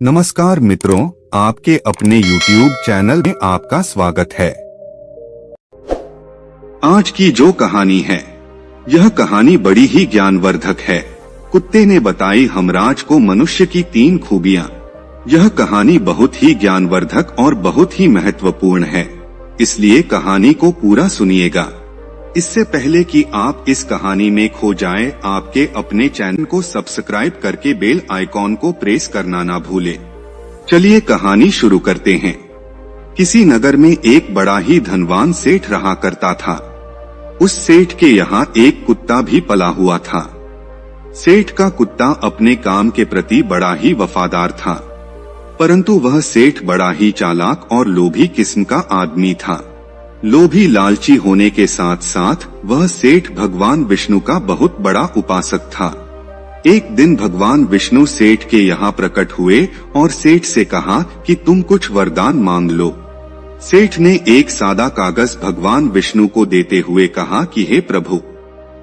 नमस्कार मित्रों, आपके अपने YouTube चैनल में आपका स्वागत है। आज की जो कहानी है, यह कहानी बड़ी ही ज्ञानवर्धक है। कुत्ते ने बताई हमराज को मनुष्य की 3 खूबियां। यह कहानी बहुत ही ज्ञानवर्धक और बहुत ही महत्वपूर्ण है, इसलिए कहानी को पूरा सुनिएगा। इससे पहले कि आप इस कहानी में खो जाएं, आपके अपने चैनल को सब्सक्राइब करके बेल आइकॉन को प्रेस करना ना भूलें। चलिए कहानी शुरू करते हैं। किसी नगर में एक बड़ा ही धनवान सेठ रहा करता था। उस सेठ के यहाँ एक कुत्ता भी पला हुआ था। सेठ का कुत्ता अपने काम के प्रति बड़ा ही वफादार था, परंतु वह सेठ बड़ा ही चालाक और लोभी किस्म का आदमी था। लोभी लालची होने के साथ साथ वह सेठ भगवान विष्णु का बहुत बड़ा उपासक था। एक दिन भगवान विष्णु सेठ के यहाँ प्रकट हुए और सेठ से कहा कि तुम कुछ वरदान मांग लो। सेठ ने एक सादा कागज भगवान विष्णु को देते हुए कहा कि हे प्रभु,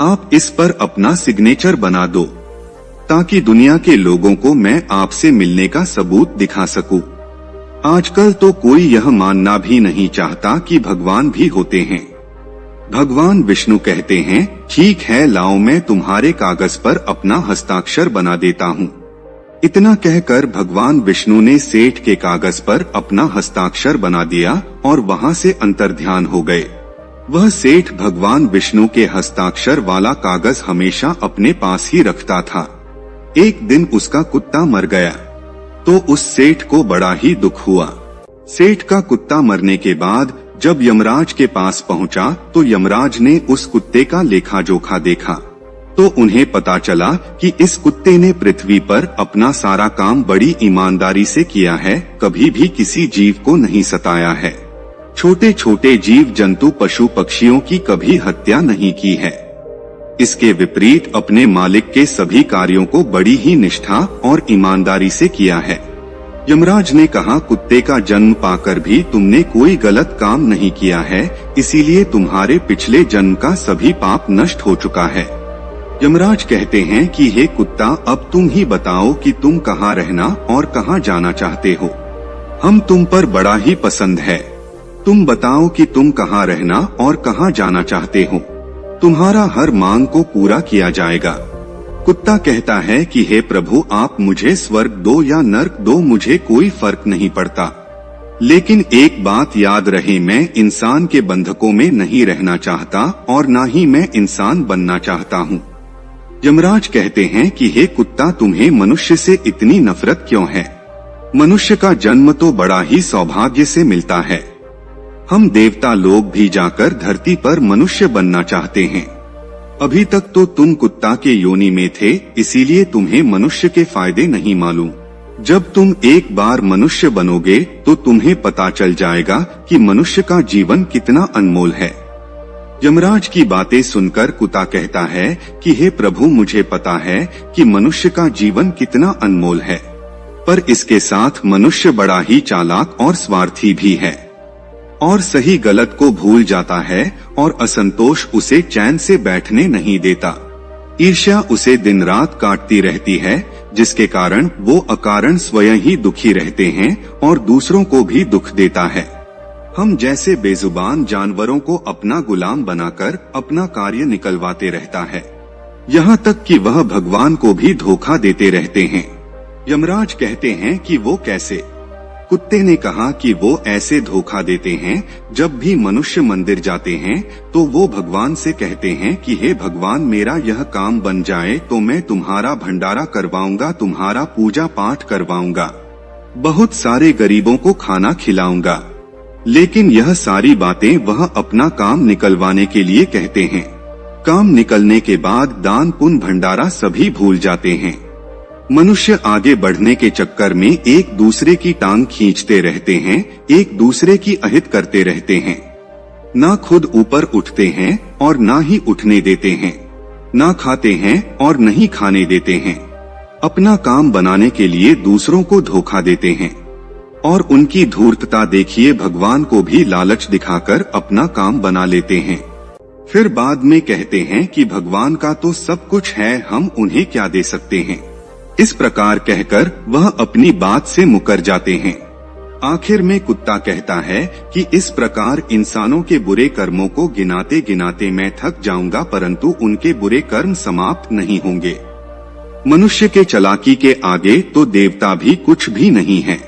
आप इस पर अपना सिग्नेचर बना दो, ताकि दुनिया के लोगों को मैं आपसे मिलने का सबूत दिखा सकूं। आजकल तो कोई यह मानना भी नहीं चाहता कि भगवान भी होते हैं। भगवान विष्णु कहते हैं, ठीक है, लाओ, मैं तुम्हारे कागज पर अपना हस्ताक्षर बना देता हूँ। इतना कहकर भगवान विष्णु ने सेठ के कागज पर अपना हस्ताक्षर बना दिया और वहाँ से अंतर्ध्यान हो गए। वह सेठ भगवान विष्णु के हस्ताक्षर वाला कागज हमेशा अपने पास ही रखता था। एक दिन उसका कुत्ता मर गया तो उस सेठ को बड़ा ही दुख हुआ। सेठ का कुत्ता मरने के बाद जब यमराज के पास पहुंचा तो यमराज ने उस कुत्ते का लेखा जोखा देखा तो उन्हें पता चला कि इस कुत्ते ने पृथ्वी पर अपना सारा काम बड़ी ईमानदारी से किया है, कभी भी किसी जीव को नहीं सताया है, छोटे छोटे जीव जंतु पशु पक्षियों की कभी हत्या नहीं की है। इसके विपरीत अपने मालिक के सभी कार्यों को बड़ी ही निष्ठा और ईमानदारी से किया है। यमराज ने कहा, कुत्ते का जन्म पाकर भी तुमने कोई गलत काम नहीं किया है, इसीलिए तुम्हारे पिछले जन्म का सभी पाप नष्ट हो चुका है। यमराज कहते हैं कि हे कुत्ता, अब तुम ही बताओ कि तुम कहाँ रहना और कहाँ जाना चाहते हो। हम तुम पर बड़ा ही पसंद है। तुम बताओ कि तुम कहाँ रहना और कहाँ जाना चाहते हो, तुम्हारा हर मांग को पूरा किया जाएगा। कुत्ता कहता है कि हे प्रभु, आप मुझे स्वर्ग दो या नर्क दो, मुझे कोई फर्क नहीं पड़ता, लेकिन एक बात याद रहे, मैं इंसान के बंधकों में नहीं रहना चाहता और ना ही मैं इंसान बनना चाहता हूँ। यमराज कहते हैं कि हे कुत्ता, तुम्हें मनुष्य से इतनी नफरत क्यों है? मनुष्य का जन्म तो बड़ा ही सौभाग्य से मिलता है। हम देवता लोग भी जाकर धरती पर मनुष्य बनना चाहते हैं। अभी तक तो तुम कुत्ता के योनि में थे, इसीलिए तुम्हें मनुष्य के फायदे नहीं मालूम। जब तुम एक बार मनुष्य बनोगे तो तुम्हें पता चल जाएगा कि मनुष्य का जीवन कितना अनमोल है। यमराज की बातें सुनकर कुत्ता कहता है कि हे प्रभु, मुझे पता है कि मनुष्य का जीवन कितना अनमोल है, पर इसके साथ मनुष्य बड़ा ही चालाक और स्वार्थी भी है और सही गलत को भूल जाता है और असंतोष उसे चैन से बैठने नहीं देता। ईर्ष्या उसे दिन रात काटती रहती है, जिसके कारण वो अकारण स्वयं ही दुखी रहते हैं और दूसरों को भी दुख देता है। हम जैसे बेजुबान जानवरों को अपना गुलाम बनाकर अपना कार्य निकलवाते रहता है, यहाँ तक कि वह भगवान को भी धोखा देते रहते हैं। यमराज कहते हैं कि वो कैसे? कुत्ते ने कहा कि वो ऐसे धोखा देते हैं, जब भी मनुष्य मंदिर जाते हैं तो वो भगवान से कहते हैं कि हे भगवान, मेरा यह काम बन जाए तो मैं तुम्हारा भंडारा करवाऊंगा, तुम्हारा पूजा पाठ करवाऊंगा, बहुत सारे गरीबों को खाना खिलाऊंगा। लेकिन यह सारी बातें वह अपना काम निकलवाने के लिए कहते हैं। काम निकलने के बाद दान पुण्य भंडारा सभी भूल जाते हैं। मनुष्य आगे बढ़ने के चक्कर में एक दूसरे की टांग खींचते रहते हैं, एक दूसरे की अहित करते रहते हैं, ना खुद ऊपर उठते हैं और ना ही उठने देते हैं, ना खाते हैं और नहीं खाने देते हैं, अपना काम बनाने के लिए दूसरों को धोखा देते हैं और उनकी धूर्तता देखिए भगवान को भी लालच दिखाकर अपना काम बना लेते हैं। फिर बाद में कहते हैं कि भगवान का तो सब कुछ है, हम उन्हें क्या दे सकते हैं। इस प्रकार कहकर वह अपनी बात से मुकर जाते हैं। आखिर में कुत्ता कहता है कि इस प्रकार इंसानों के बुरे कर्मों को गिनाते गिनाते मैं थक जाऊंगा, परंतु उनके बुरे कर्म समाप्त नहीं होंगे। मनुष्य के चालाकी के आगे तो देवता भी कुछ भी नहीं है।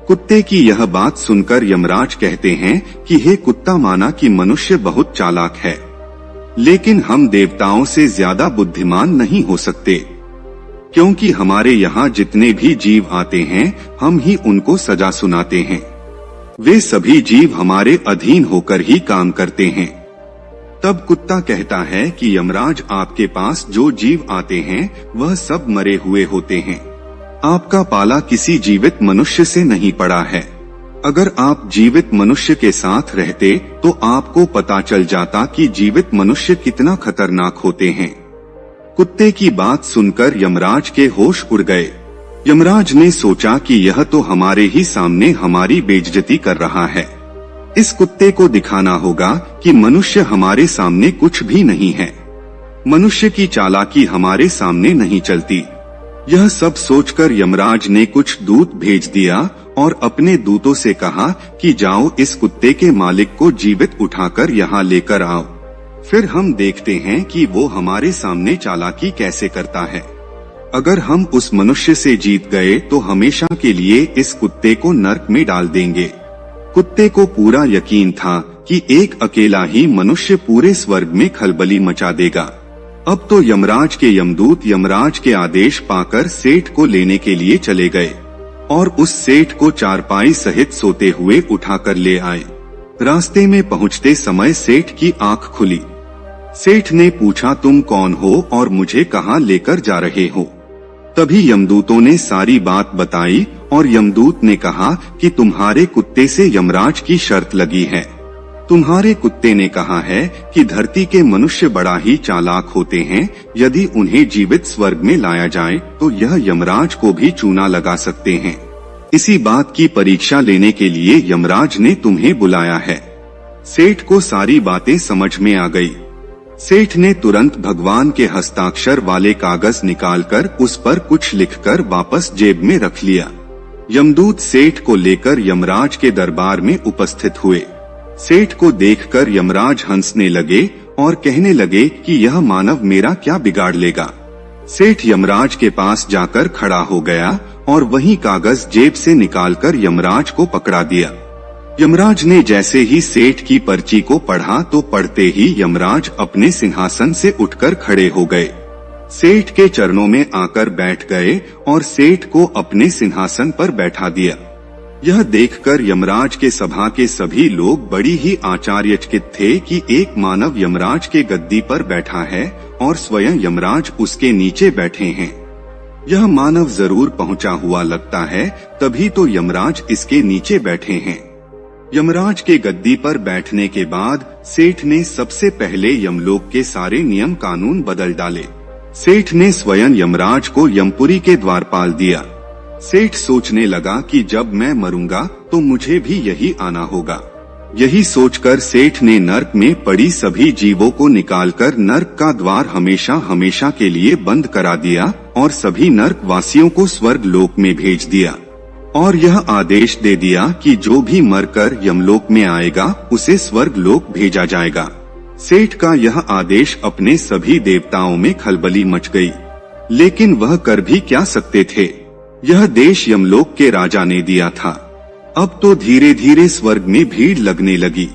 कुत्ते की यह बात सुनकर यमराज कहते हैं कि हे कुत्ता, माना कि मनुष्य बहुत चालाक है, लेकिन हम देवताओं से ज्यादा बुद्धिमान नहीं हो सकते, क्योंकि हमारे यहाँ जितने भी जीव आते हैं हम ही उनको सजा सुनाते हैं। वे सभी जीव हमारे अधीन होकर ही काम करते हैं। तब कुत्ता कहता है कि यमराज, आपके पास जो जीव आते हैं वह सब मरे हुए होते हैं। आपका पाला किसी जीवित मनुष्य से नहीं पड़ा है। अगर आप जीवित मनुष्य के साथ रहते तो आपको पता चल जाता कि जीवित मनुष्य कितना खतरनाक होते हैं। कुत्ते की बात सुनकर यमराज के होश उड़ गए। यमराज ने सोचा कि यह तो हमारे ही सामने हमारी बेइज्जती कर रहा है। इस कुत्ते को दिखाना होगा कि मनुष्य हमारे सामने कुछ भी नहीं है। मनुष्य की चालाकी हमारे सामने नहीं चलती। यह सब सोचकर यमराज ने कुछ दूत भेज दिया और अपने दूतों से कहा कि जाओ इस कुत्ते के मालिक को जीवित उठाकर यहाँ लेकर आओ, फिर हम देखते हैं कि वो हमारे सामने चालाकी कैसे करता है। अगर हम उस मनुष्य से जीत गए तो हमेशा के लिए इस कुत्ते को नरक में डाल देंगे। कुत्ते को पूरा यकीन था कि एक अकेला ही मनुष्य पूरे स्वर्ग में खलबली मचा देगा। अब तो यमराज के यमदूत यमराज के आदेश पाकर सेठ को लेने के लिए चले गए और उस सेठ को चारपाई सहित सोते हुए उठाकर ले आए। रास्ते में पहुंचते समय सेठ की आंख खुली। सेठ ने पूछा, तुम कौन हो और मुझे कहाँ लेकर जा रहे हो? तभी यमदूतों ने सारी बात बताई और यमदूत ने कहा कि तुम्हारे कुत्ते से यमराज की शर्त लगी है। तुम्हारे कुत्ते ने कहा है कि धरती के मनुष्य बड़ा ही चालाक होते हैं, यदि उन्हें जीवित स्वर्ग में लाया जाए तो यह यमराज को भी चूना लगा सकते हैं। इसी बात की परीक्षा लेने के लिए यमराज ने तुम्हें बुलाया है। सेठ को सारी बातें समझ में आ गई। सेठ ने तुरंत भगवान के हस्ताक्षर वाले कागज निकालकर उस पर कुछ लिखकर वापस जेब में रख लिया। यमदूत सेठ को लेकर यमराज के दरबार में उपस्थित हुए। सेठ को देखकर यमराज हंसने लगे और कहने लगे कि यह मानव मेरा क्या बिगाड़ लेगा। सेठ यमराज के पास जाकर खड़ा हो गया और वही कागज जेब से निकालकर यमराज को पकड़ा दिया। यमराज ने जैसे ही सेठ की पर्ची को पढ़ा तो पढ़ते ही यमराज अपने सिंहासन से उठकर खड़े हो गए। सेठ के चरणों में आकर बैठ गए और सेठ को अपने सिंहासन पर बैठा दिया। यह देखकर यमराज के सभा के सभी लोग बड़ी ही आश्चर्यचकित थे कि एक मानव यमराज के गद्दी पर बैठा है और स्वयं यमराज उसके नीचे बैठे हैं। यह मानव जरूर पहुंचा हुआ लगता है, तभी तो यमराज इसके नीचे बैठे हैं। यमराज के गद्दी पर बैठने के बाद सेठ ने सबसे पहले यमलोक के सारे नियम कानून बदल डाले। सेठ ने स्वयं यमराज को यमपुरी के द्वारपाल दिया। सेठ सोचने लगा कि जब मैं मरूंगा तो मुझे भी यही आना होगा। यही सोचकर सेठ ने नर्क में पड़ी सभी जीवों को निकालकर नर्क का द्वार हमेशा हमेशा के लिए बंद करा दिया और सभी नर्क वासियों को स्वर्ग लोक में भेज दिया और यह आदेश दे दिया कि जो भी मरकर यमलोक में आएगा उसे स्वर्ग लोक भेजा जाएगा। सेठ का यह आदेश अपने सभी देवताओं में खलबली मच गई, लेकिन वह कर भी क्या सकते थे। यह देश यमलोक के राजा ने दिया था। अब तो धीरे धीरे स्वर्ग में भीड़ लगने लगी।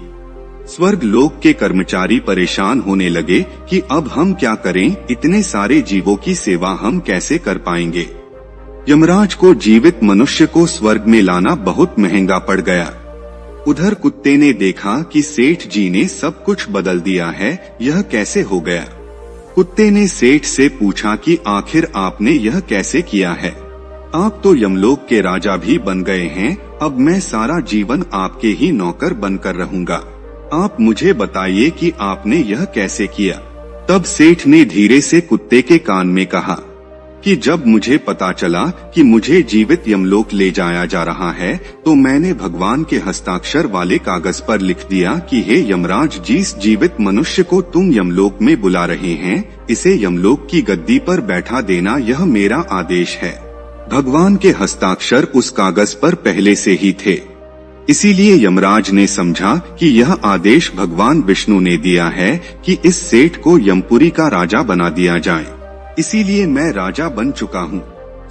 स्वर्ग लोक के कर्मचारी परेशान होने लगे कि अब हम क्या करें, इतने सारे जीवों की सेवा हम कैसे कर पाएंगे। यमराज को जीवित मनुष्य को स्वर्ग में लाना बहुत महंगा पड़ गया। उधर कुत्ते ने देखा कि सेठ जी ने सब कुछ बदल दिया है, यह कैसे हो गया। कुत्ते ने सेठ से पूछा कि आखिर आपने यह कैसे किया है। आप तो यमलोक के राजा भी बन गए हैं, अब मैं सारा जीवन आपके ही नौकर बनकर रहूंगा। आप मुझे बताइए कि आपने यह कैसे किया। तब सेठ ने धीरे से कुत्ते के कान में कहा कि जब मुझे पता चला कि मुझे जीवित यमलोक ले जाया जा रहा है, तो मैंने भगवान के हस्ताक्षर वाले कागज पर लिख दिया कि हे यमराज, जिस जीवित मनुष्य को तुम यमलोक में बुला रहे हैं, इसे यमलोक की गद्दी पर बैठा देना, यह मेरा आदेश है। भगवान के हस्ताक्षर उस कागज पर पहले से ही थे, इसीलिए यमराज ने समझा कि यह आदेश भगवान विष्णु ने दिया है कि इस सेठ को यमपुरी का राजा बना दिया जाए। इसीलिए मैं राजा बन चुका हूँ।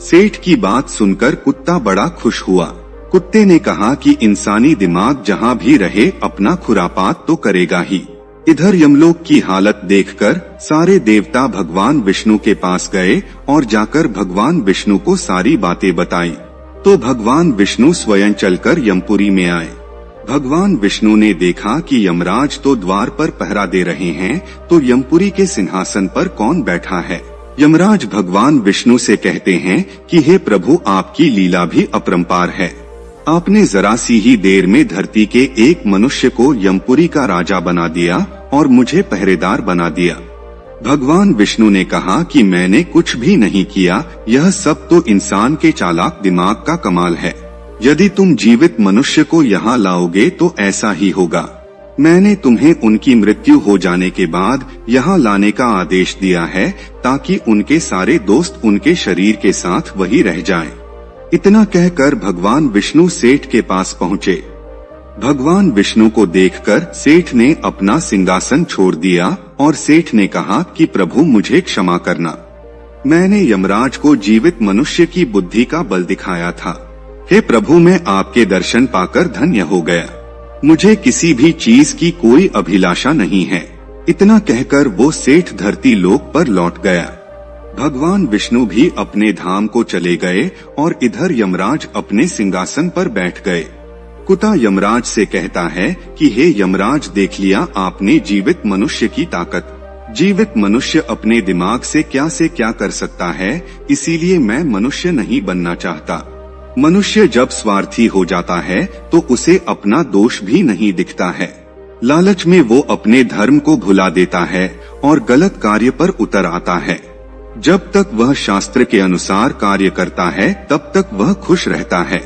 सेठ की बात सुनकर कुत्ता बड़ा खुश हुआ। कुत्ते ने कहा कि इंसानी दिमाग जहाँ भी रहे अपना खुरापात तो करेगा ही। इधर यमलोक की हालत देखकर सारे देवता भगवान विष्णु के पास गए और जाकर भगवान विष्णु को सारी बातें बताई। तो भगवान विष्णु स्वयं चलकर यमपुरी में आए। भगवान विष्णु ने देखा कि यमराज तो द्वार पर पहरा दे रहे हैं, तो यमपुरी के सिंहासन पर कौन बैठा है। यमराज भगवान विष्णु से कहते हैं कि हे प्रभु, आपकी लीला भी अपरंपार है। आपने जरा सी ही देर में धरती के एक मनुष्य को यमपुरी का राजा बना दिया और मुझे पहरेदार बना दिया। भगवान विष्णु ने कहा कि मैंने कुछ भी नहीं किया, यह सब तो इंसान के चालाक दिमाग का कमाल है। यदि तुम जीवित मनुष्य को यहाँ लाओगे तो ऐसा ही होगा। मैंने तुम्हें उनकी मृत्यु हो जाने के बाद यहाँ लाने का आदेश दिया है, ताकि उनके सारे दोस्त उनके शरीर के साथ वही रह जाएं। इतना कहकर भगवान विष्णु सेठ के पास पहुँचे। भगवान विष्णु को देखकर सेठ ने अपना सिंहासन छोड़ दिया और सेठ ने कहा कि प्रभु, मुझे क्षमा करना। मैंने यमराज को जीवित मनुष्य की बुद्धि का बल दिखाया था। हे प्रभु, मैं आपके दर्शन पाकर धन्य हो गया। मुझे किसी भी चीज की कोई अभिलाषा नहीं है। इतना कहकर वो सेठ धरती लोक पर लौट गया। भगवान विष्णु भी अपने धाम को चले गए और इधर यमराज अपने सिंहासन पर बैठ गए। कुत्ता यमराज से कहता है कि हे यमराज, देख लिया आपने जीवित मनुष्य की ताकत। जीवित मनुष्य अपने दिमाग से क्या कर सकता है, इसीलिए मैं मनुष्य नहीं बनना चाहता। मनुष्य जब स्वार्थी हो जाता है तो उसे अपना दोष भी नहीं दिखता है। लालच में वो अपने धर्म को भुला देता है और गलत कार्य पर उतर आता है। जब तक वह शास्त्र के अनुसार कार्य करता है तब तक वह खुश रहता है।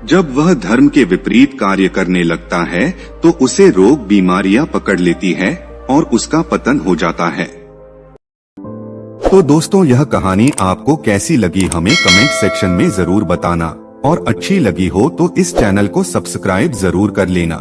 जब वह धर्म के विपरीत कार्य करने लगता है तो उसे रोग बीमारियां पकड़ लेती है और उसका पतन हो जाता है। तो दोस्तों, यह कहानी आपको कैसी लगी हमें कमेंट सेक्शन में जरूर बताना, और अच्छी लगी हो तो इस चैनल को सब्सक्राइब जरूर कर लेना।